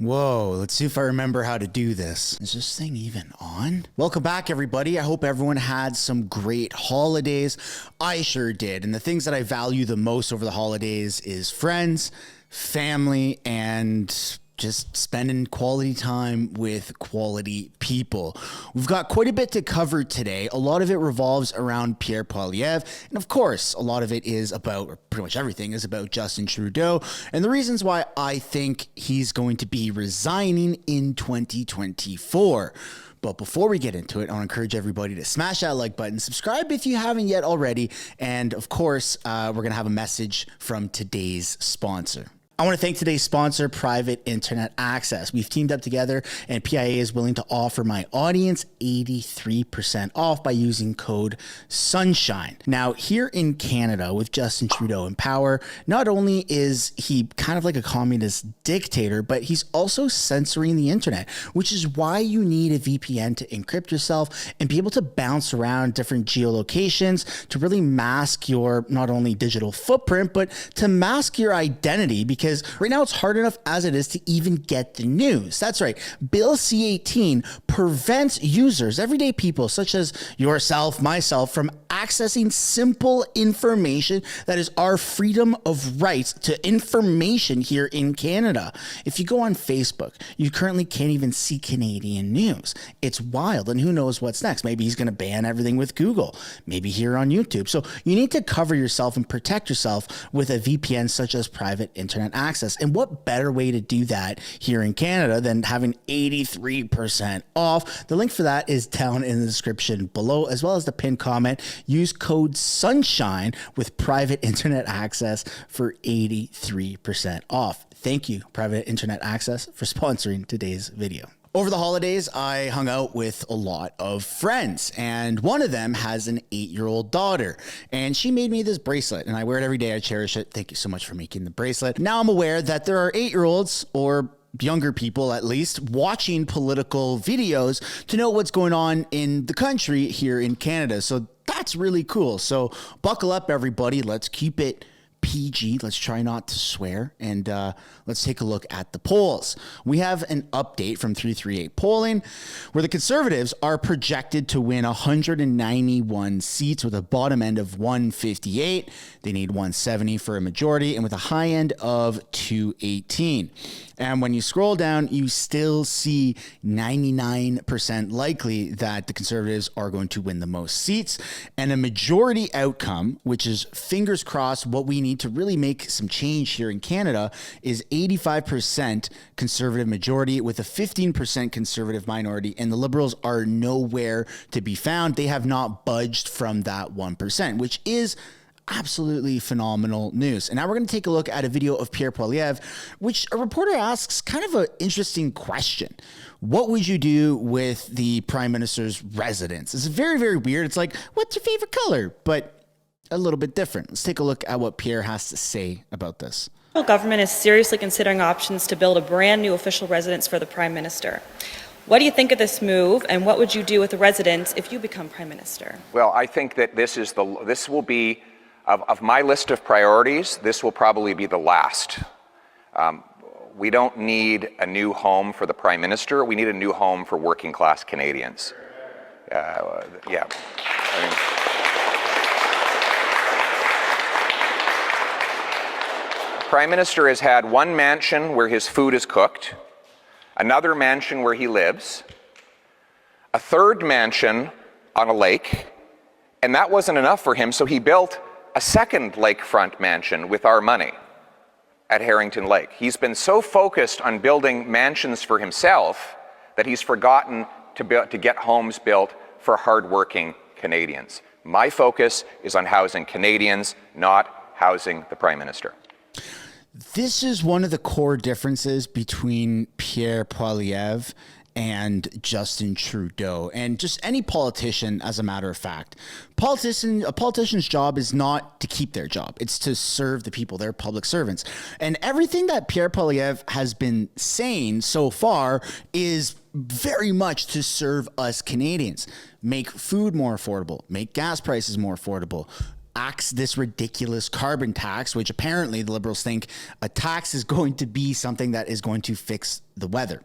Whoa, let's see if I remember how to do this. Is this thing even on? Welcome back, everybody. I hope everyone had some great holidays. I sure did. And the things that I value the most over the holidays is friends, family, and just spending quality time with quality people. We've got quite a bit to cover today. A lot of it revolves around Pierre Poilievre. And of course, a lot of it is about, or pretty much everything is about Justin Trudeau and the reasons why I think he's going to be resigning in 2024. But before we get into it, I want to encourage everybody to smash that like button, subscribe if you haven't yet already, and of course, we're going to have a message from today's sponsor. I want to thank today's sponsor, Private Internet Access. We've teamed up together and PIA is willing to offer my audience 83% off by using code SUNSHINE. Now, here in Canada with Justin Trudeau in power, not only is he kind of like a communist dictator, but he's also censoring the internet, which is why you need a VPN to encrypt yourself and be able to bounce around different geolocations to really mask your not only digital footprint, but to mask your identity, because right now it's hard enough as it is to even get the news. That's right. Bill C-18 prevents users, everyday people such as yourself, myself, from accessing simple information that is our freedom of rights to information here in Canada. If you go on Facebook, you currently can't even see Canadian news. It's wild, and who knows what's next. Maybe he's going to ban everything with Google, maybe here on YouTube. So you need to cover yourself and protect yourself with a VPN such as Private Internet Access. And what better way to do that here in Canada than having 83% off? The link for that is down in the description below, as well as the pinned comment. Use code SUNSHINE with Private Internet Access for 83% off. Thank you, Private Internet Access, for sponsoring today's video. Over the holidays, I hung out with a lot of friends, and one of them has an 8-year-old daughter, and she made me this bracelet, and I wear it every day. I cherish it. Thank you so much for making the bracelet. Now I'm aware that there are 8-year-olds, or younger people at least, watching political videos to know what's going on in the country here in Canada. So that's really cool. So buckle up, everybody. Let's keep it PG. Let's try not to swear, and let's take a look at the polls. We have an update from 338 polling where the Conservatives are projected to win 191 seats with a bottom end of 158. They need 170 for a majority, and with a high end of 218. And when you scroll down, you still see 99% likely that the Conservatives are going to win the most seats, and a majority outcome, which is fingers crossed what we need to really make some change here in Canada, is 85% Conservative majority with a 15% Conservative minority, and the Liberals are nowhere to be found. They have not budged from that 1%, which is absolutely phenomenal news. And now we're going to take a look at a video of Pierre Poilievre, which a reporter asks kind of an interesting question. What would you do with the Prime Minister's residence? It's very, very weird. It's like, what's your favorite color? But a little bit different. Let's take a look at what Pierre has to say about this. The federal government is seriously considering options to build a brand new official residence for the Prime Minister. What do you think of this move, and what would you do with the residence if you become Prime Minister? Well, I think that this will be, of my list of priorities, this will probably be the last. We don't need a new home for the Prime Minister. We need a new home for working class Canadians. Yeah. Prime Minister has had one mansion where his food is cooked, another mansion where he lives, a third mansion on a lake, and that wasn't enough for him, so he built a second lakefront mansion with our money at Harrington Lake. He's been so focused on building mansions for himself that he's forgotten to get homes built for hardworking Canadians. My focus is on housing Canadians, not housing the Prime Minister. This is one of the core differences between Pierre Poilievre and Justin Trudeau, and just any politician, as a matter of fact. A politician's job is not to keep their job. It's to serve the people. They're public servants. And everything that Pierre Poilievre has been saying so far is very much to serve us Canadians. Make food more affordable. Make gas prices more affordable. axe this ridiculous carbon tax, which apparently the Liberals think a tax is going to be something that is going to fix the weather.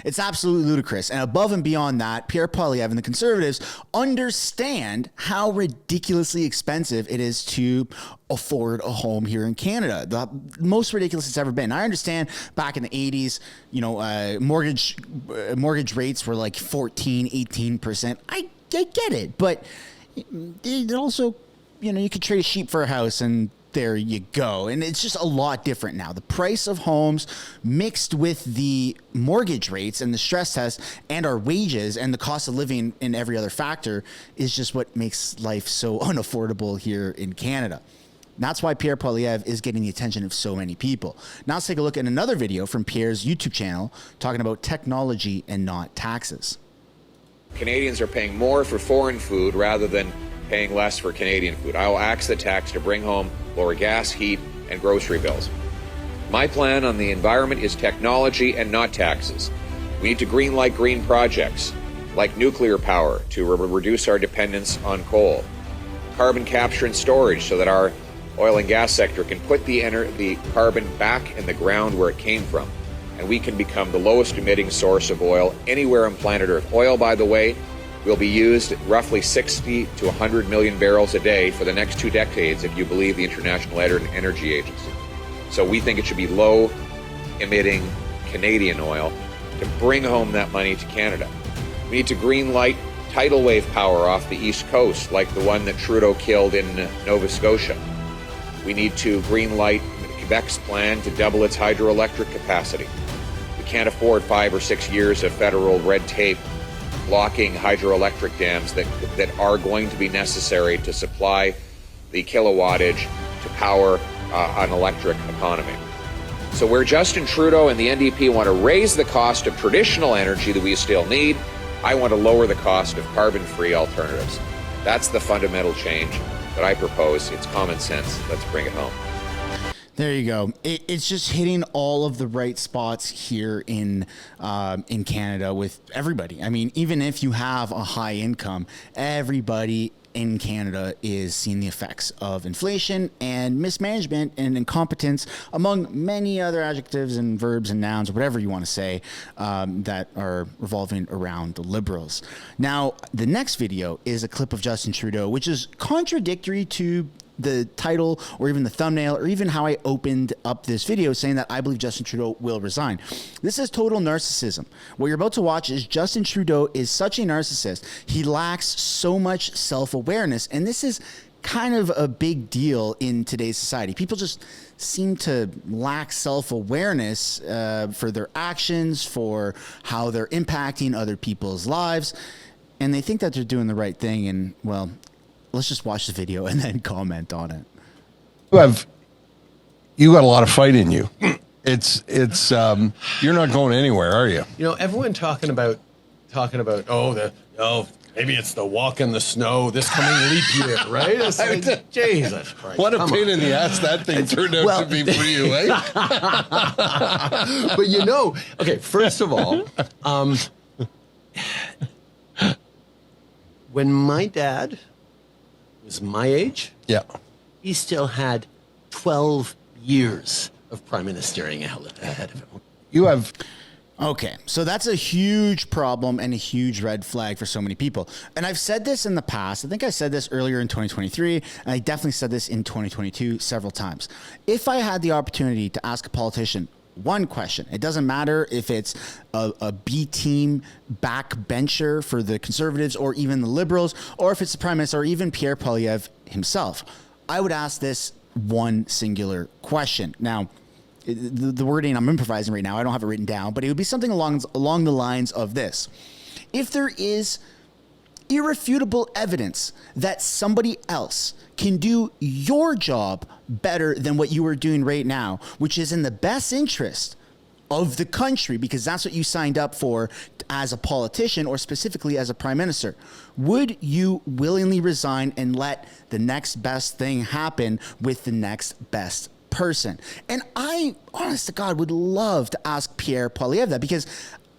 It's absolutely ludicrous. And above and beyond that, Pierre Poilievre and the Conservatives understand how ridiculously expensive it is to afford a home here in Canada. The most ridiculous it's ever been. I understand back in the 80s, mortgage rates were like 14, 18%. I get it. But it also, you could trade a sheep for a house and there you go. And it's just a lot different now. The price of homes mixed with the mortgage rates and the stress test and our wages and the cost of living in every other factor is just what makes life so unaffordable here in Canada. That's why Pierre Poilievre is getting the attention of so many people. Now let's take a look at another video from Pierre's YouTube channel talking about technology and not taxes. Canadians are paying more for foreign food rather than paying less for Canadian food. I will axe the tax to bring home lower gas, heat, and grocery bills. My plan on the environment is technology and not taxes. We need to greenlight green projects like nuclear power to reduce our dependence on coal, carbon capture and storage so that our oil and gas sector can put the carbon back in the ground where it came from, and we can become the lowest emitting source of oil anywhere on planet Earth. Oil, by the way, will be used roughly 60 to 100 million barrels a day for the next 2 decades, if you believe the International Energy Agency. So we think it should be low-emitting Canadian oil to bring home that money to Canada. We need to green-light tidal wave power off the East Coast, like the one that Trudeau killed in Nova Scotia. We need to green-light Quebec's plan to double its hydroelectric capacity. We can't afford 5 or 6 years of federal red tape blocking hydroelectric dams that are going to be necessary to supply the kilowattage to power an electric economy. So where Justin Trudeau and the NDP want to raise the cost of traditional energy that we still need, I want to lower the cost of carbon-free alternatives. That's the fundamental change that I propose. It's common sense. Let's bring it home. There you go. It's just hitting all of the right spots here in Canada with everybody. I mean, even if you have a high income, everybody in Canada is seeing the effects of inflation and mismanagement and incompetence, among many other adjectives and verbs and nouns, or whatever you want to say, that are revolving around the Liberals. Now, the next video is a clip of Justin Trudeau, which is contradictory to the title or even the thumbnail or even how I opened up this video, saying that I believe Justin Trudeau will resign. This is total narcissism. What you're about to watch is Justin Trudeau is such a narcissist. He lacks so much self-awareness, and this is kind of a big deal in today's society. People just seem to lack self-awareness for their actions, for how they're impacting other people's lives, and they think that they're doing the right thing. And, well, let's just watch the video and then comment on it. You got a lot of fight in you. It's you're not going anywhere, are you? Everyone talking about maybe it's the walk in the snow this coming leap year, right? It's like, Jesus Christ. What a pain in the ass that thing turned out to be for you, eh? But okay, first of all, when my dad was my age, yeah, he still had 12 years of prime ministering ahead of him. You have... Okay, so that's a huge problem and a huge red flag for so many people. And I've said this in the past. I think I said this earlier in 2023, and I definitely said this in 2022 several times. If I had the opportunity to ask a politician one question, it doesn't matter if it's a B team backbencher for the Conservatives or even the Liberals, or if it's the Prime Minister or even Pierre Poilievre himself, I would ask this one singular question. Now, the wording, I'm improvising right now, I don't have it written down, but it would be something along the lines of this. If there is irrefutable evidence that somebody else can do your job better than what you are doing right now, which is in the best interest of the country, because that's what you signed up for as a politician or specifically as a prime minister, would you willingly resign and let the next best thing happen with the next best person? And I, honest to God, would love to ask Pierre Poilievre that, because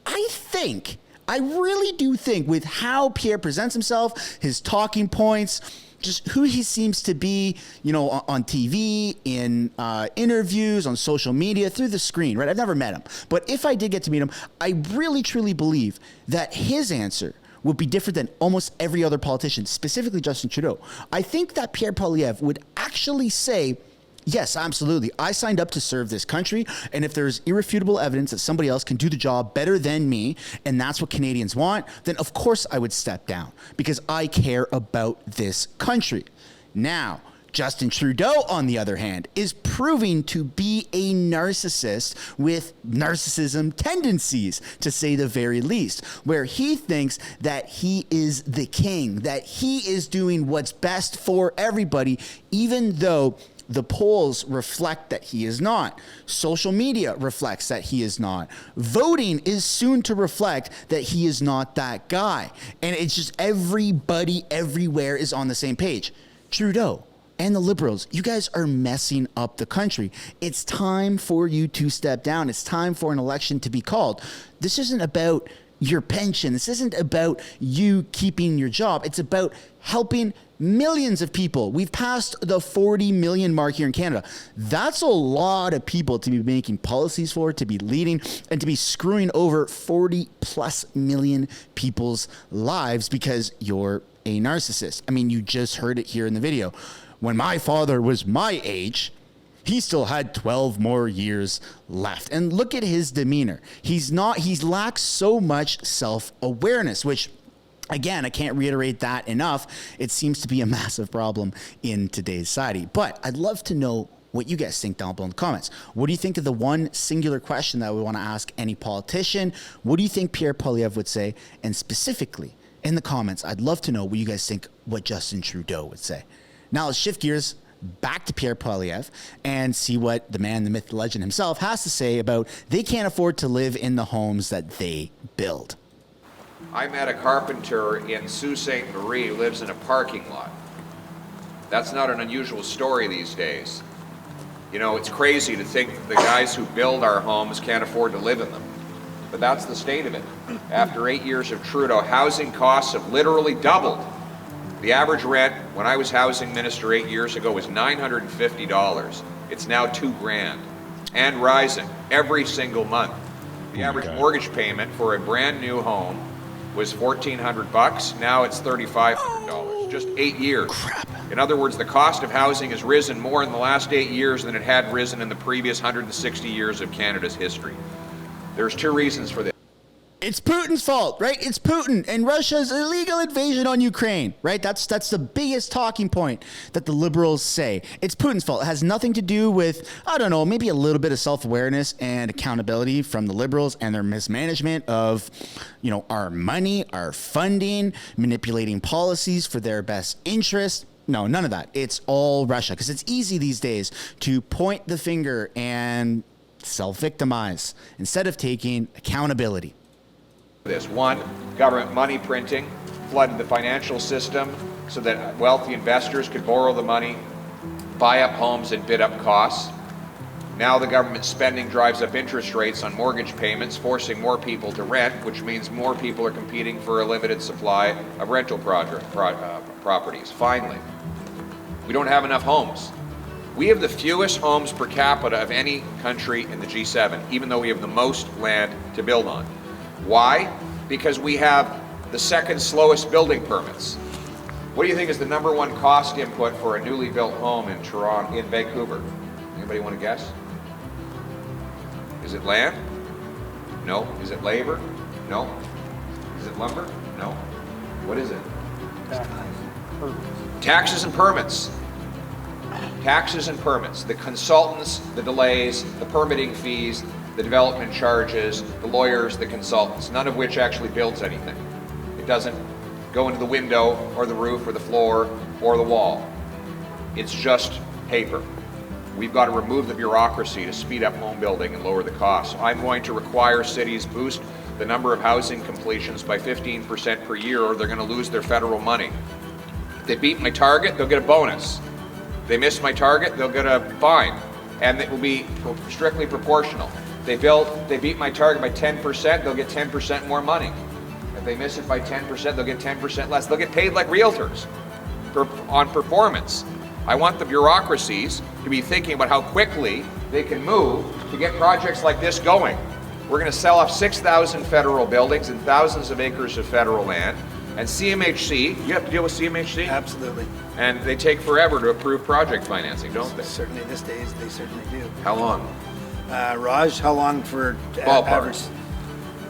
I really do think with how Pierre presents himself, his talking points, just who he seems to be, you know, on TV, in interviews, on social media, through the screen, right? I've never met him. But if I did get to meet him, I really, truly believe that his answer would be different than almost every other politician, specifically Justin Trudeau. I think that Pierre Poilievre would actually say, yes, absolutely. I signed up to serve this country, and if there's irrefutable evidence that somebody else can do the job better than me, and that's what Canadians want, then of course I would step down because I care about this country. Now, Justin Trudeau, on the other hand, is proving to be a narcissist with narcissism tendencies, to say the very least, where he thinks that he is the king, that he is doing what's best for everybody, even though the polls reflect that he is not. Social media reflects that he is not. Voting is soon to reflect that he is not that guy. And it's just everybody everywhere is on the same page. Trudeau and the Liberals, you guys are messing up the country. It's time for you to step down. It's time for an election to be called. This isn't about your pension. This isn't about you keeping your job. It's about helping millions of people. We've passed the 40 million mark here in Canada. That's a lot of people to be making policies for, to be leading, and to be screwing over 40 plus million people's lives because you're a narcissist. I mean, you just heard it here in the video. When my father was my age, he still had 12 more years left. And look at his demeanor. He lacks so much self-awareness, which, again, I can't reiterate that enough. It seems to be a massive problem in today's society. But I'd love to know what you guys think down below in the comments. What do you think of the one singular question that we want to ask any politician? What do you think Pierre Poilievre would say? And specifically, in the comments, I'd love to know what you guys think what Justin Trudeau would say. Now let's shift gears back to Pierre Poilievre and see what the man, the myth, the legend himself has to say about they can't afford to live in the homes that they build. I met a carpenter in Sault Ste. Marie who lives in a parking lot. That's not an unusual story these days. You know, it's crazy to think that the guys who build our homes can't afford to live in them. But that's the state of it. After 8 years of Trudeau, housing costs have literally doubled. The average rent when I was housing minister 8 years ago was $950. It's now $2,000 and rising every single month. The average mortgage payment for a brand new home was $1,400. Now it's $3,500. Just 8 years. Crap. In other words, the cost of housing has risen more in the last 8 years than it had risen in the previous 160 years of Canada's history. There's two reasons for this. It's Putin's fault, right? It's Putin and Russia's illegal invasion on Ukraine, right? That's the biggest talking point that the Liberals say. It's Putin's fault. It has nothing to do with, I don't know, maybe a little bit of self-awareness and accountability from the Liberals and their mismanagement of, you know, our money, our funding, manipulating policies for their best interest. No, none of that. It's all Russia, because it's easy these days to point the finger and self-victimize instead of taking accountability. This one, government money printing flooded the financial system so that wealthy investors could borrow the money, buy up homes and bid up costs. Now the government spending drives up interest rates on mortgage payments, forcing more people to rent, which means more people are competing for a limited supply of rental properties. Finally, we don't have enough homes. We have the fewest homes per capita of any country in the G7, even though we have the most land to build on. Why? Because we have the second slowest building permits. What do you think is the number one cost input for a newly built home in Toronto, in Vancouver? Anybody want to guess? Is it land? No. Is it labor? No. Is it lumber? No. What is it? Taxes and permits. Taxes and permits. The consultants, the delays, the permitting fees, the development charges, the lawyers, the consultants, none of which actually builds anything. It doesn't go into the window or the roof or the floor or the wall. It's just paper. We've got to remove the bureaucracy to speed up home building and lower the costs. I'm going to require cities boost the number of housing completions by 15% per year, or they're going to lose their federal money. If they beat my target, they'll get a bonus. If they miss my target, they'll get a fine, and it will be strictly proportional. If they beat my target by 10%, they'll get 10% more money. If they miss it by 10%, they'll get 10% less. They'll get paid like realtors. on performance. I want the bureaucracies to be thinking about how quickly they can move to get projects like this going. We're going to sell off 6,000 federal buildings and thousands of acres of federal land. And CMHC, you have to deal with CMHC? Absolutely. And they take forever to approve project financing, don't they? Certainly, these days, they certainly do. How long? Raj, how long for Ballpark. average?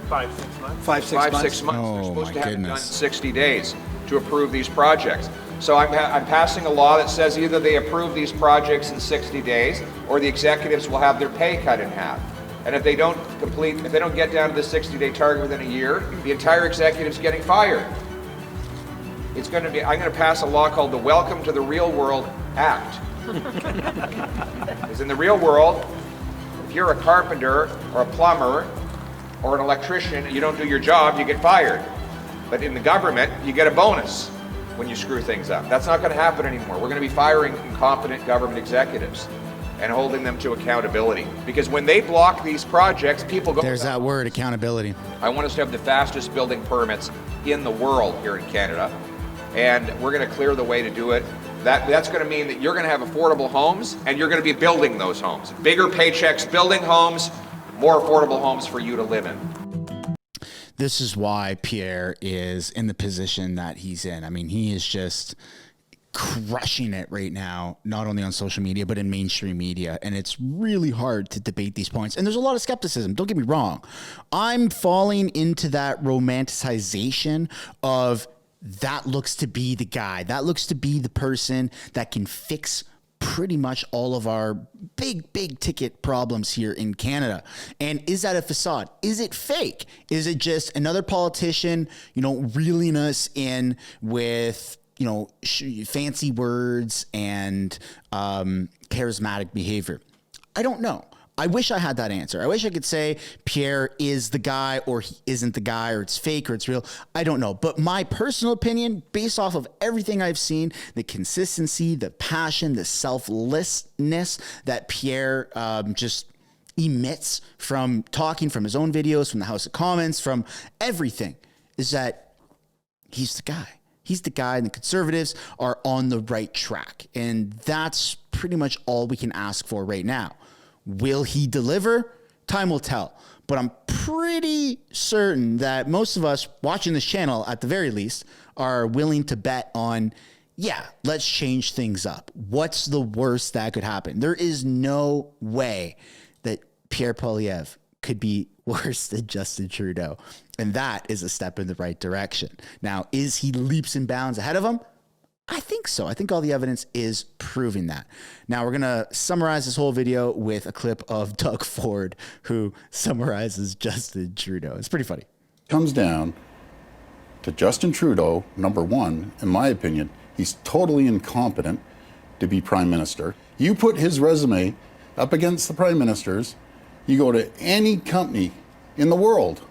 5-6 months. 5-6 5, months? 6 months. Oh, They're supposed my to have it done in goodness. 60 days to approve these projects. So I'm passing a law that says either they approve these projects in 60 days or the executives will have their pay cut in half. And if they don't get down to the 60-day target within a year, the entire executive's getting fired. I'm going to pass a law called the Welcome to the Real World Act. Because in the real world, if you're a carpenter or a plumber or an electrician and you don't do your job, you get fired. But in the government, you get a bonus when you screw things up. That's not going to happen anymore. We're going to be firing incompetent government executives and holding them to accountability. Because when they block these projects, people go... There's that word, accountability. I want us to have the fastest building permits in the world here in Canada, and we're going to clear the way to do it. That's going to mean that you're going to have affordable homes, and you're going to be building those homes. Bigger paychecks, building homes, more affordable homes for you to live in. This is why Pierre is in the position that he's in. I mean, he is just crushing it right now, not only on social media, but in mainstream media. And it's really hard to debate these points. And there's a lot of skepticism. Don't get me wrong. I'm falling into that romanticization of that looks to be the guy. That looks to be the person that can fix pretty much all of our big ticket problems here in Canada. And is that a facade? Is it fake? Is it just another politician, reeling us in with, fancy words and charismatic behavior? I don't know. I wish I had that answer. I wish I could say Pierre is the guy or he isn't the guy or it's fake or it's real. I don't know. But my personal opinion, based off of everything I've seen, the consistency, the passion, the selflessness that Pierre just emits from talking, from his own videos, from the House of Commons, from everything, is that he's the guy. He's the guy, and the Conservatives are on the right track. And that's pretty much all we can ask for right now. Will he deliver? Time will tell. But I'm pretty certain that most of us watching this channel, at the very least, are willing to bet on, yeah, let's change things up. What's the worst that could happen? There is no way that Pierre Poilievre could be worse than Justin Trudeau. And that is a step in the right direction. Now, is he leaps and bounds ahead of him? I think so. I think all the evidence is proving that. Now, we're going to summarize this whole video with a clip of Doug Ford, who summarizes Justin Trudeau. It's pretty funny. Comes down to Justin Trudeau, number one, in my opinion. He's totally incompetent to be prime minister. You put his resume up against the prime minister's, you go to any company in the world,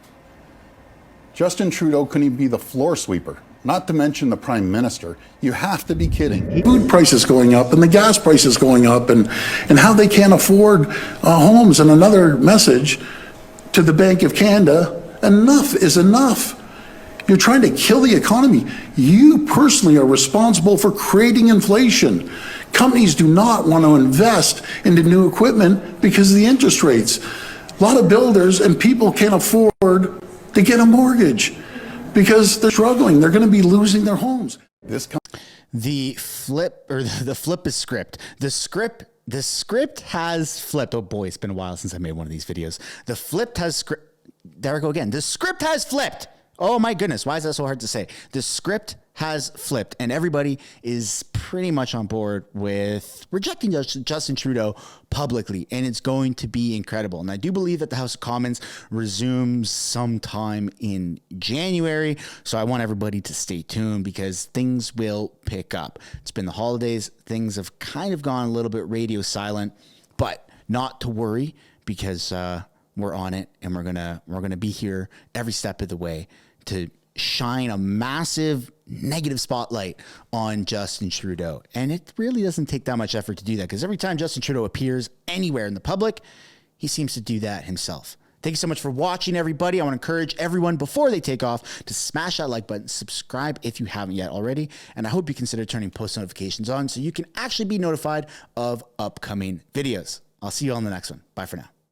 Justin Trudeau couldn't even be the floor sweeper, not to mention the prime minister. You have to be kidding. Food prices going up and the gas prices going up and how they can't afford homes. And another message to the Bank of Canada, enough is enough. You're trying to kill the economy. You personally are responsible for creating inflation. Companies do not want to invest into new equipment because of the interest rates. A lot of builders and people can't afford to get a mortgage because they're struggling. They're going to be losing their homes. The flip is script. The script has flipped. Oh boy, it's been a while since I made one of these videos. The flipped has script. There I go again. The script has flipped. Oh my goodness, why is that so hard to say? The script has flipped, and everybody is pretty much on board with rejecting Justin Trudeau publicly, and it's going to be incredible. And I do believe that the House of Commons resumes sometime in January, so I want everybody to stay tuned because things will pick up. It's been the holidays. Things have kind of gone a little bit radio silent, but not to worry because we're on it, and we're gonna be here every step of the way to shine a massive negative spotlight on Justin Trudeau. And it really doesn't take that much effort to do that because every time Justin Trudeau appears anywhere in the public, he seems to do that himself. Thank you so much for watching, everybody. I want to encourage everyone before they take off to smash that like button, subscribe if you haven't yet already, and I hope you consider turning post notifications on so you can actually be notified of upcoming videos. I'll see you all in the next one. Bye for now.